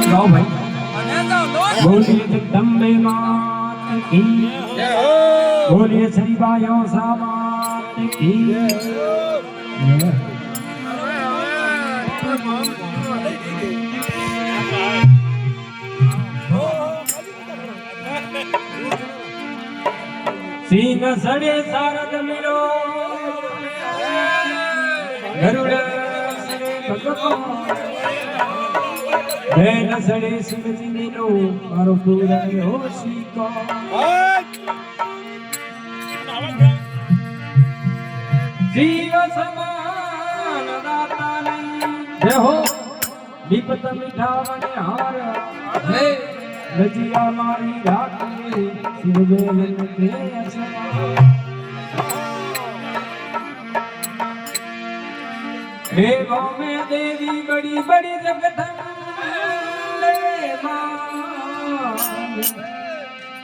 गाओ भाई बोलिए जगदम्बे मात की बोलिए श्री बायो सामात की सिंह सड़े सारद मिलो गरुड़ सड़े भगवान बैल सड़े शिव जी मिलो मारो पूरा होशी को जीव समान दाता नहीं जय हो विपत मिठावन हार जय रजिया मारी रात में शिव बेलन के देवों में देवी बड़ी बड़ी जगदम्बे मां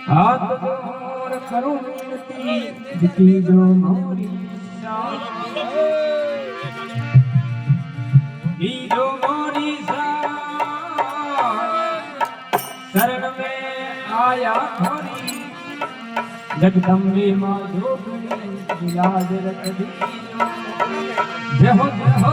हाथ जोड़ करो विनती जिती जो मोरी जो मोरी शरण में आया थोड़ी जगदम्बे मां जोगणी लाज रख दी जय हो जय हो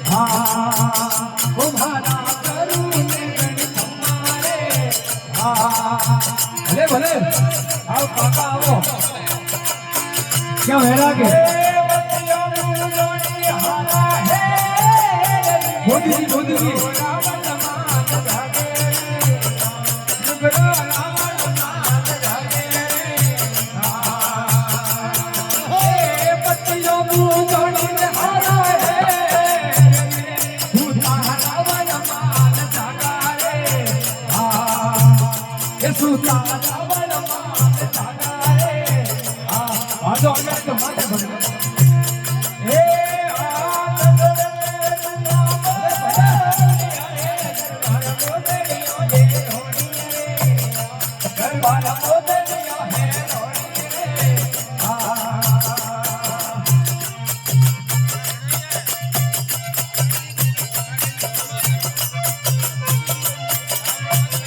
हाँ, वो भाना करूँ ભલે ભલે આવો કાકા આવો ક્યાં વેરા કે મોદીજી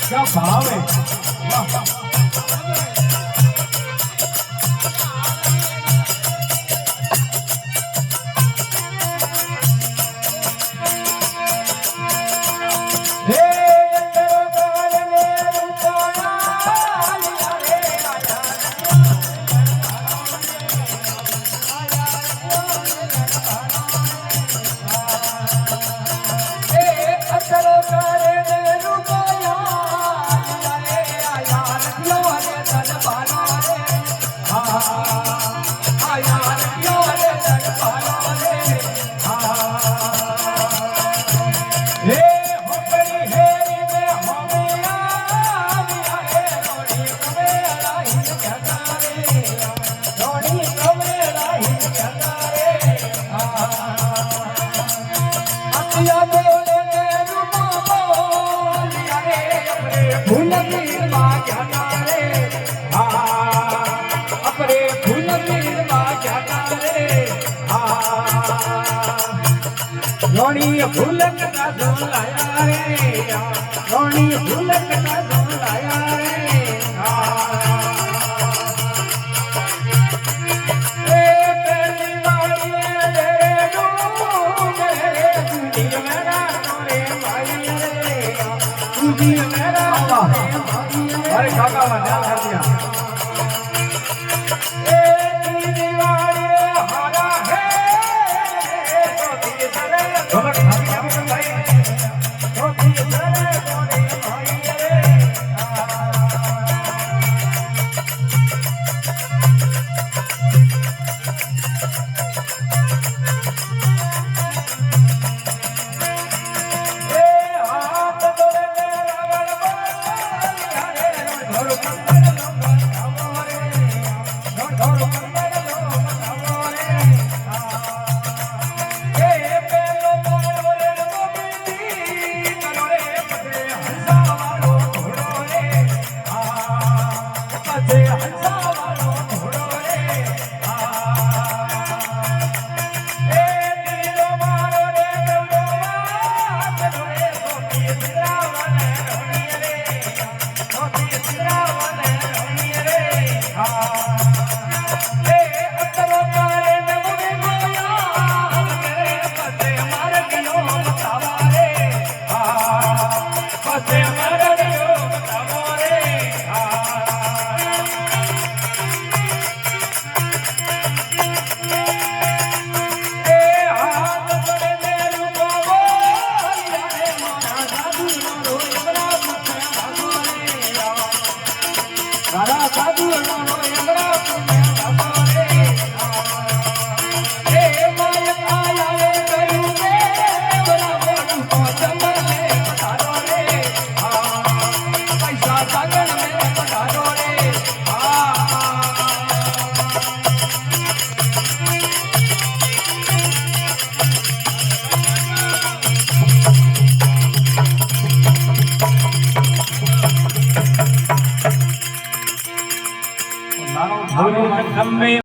क्या भाव है फूलक का झोलाया रे रोनी फूलक का झोलाया रे पहली वाली रे तू मेरा तोरे भाई रे तू मेरा अरे काका बना दिया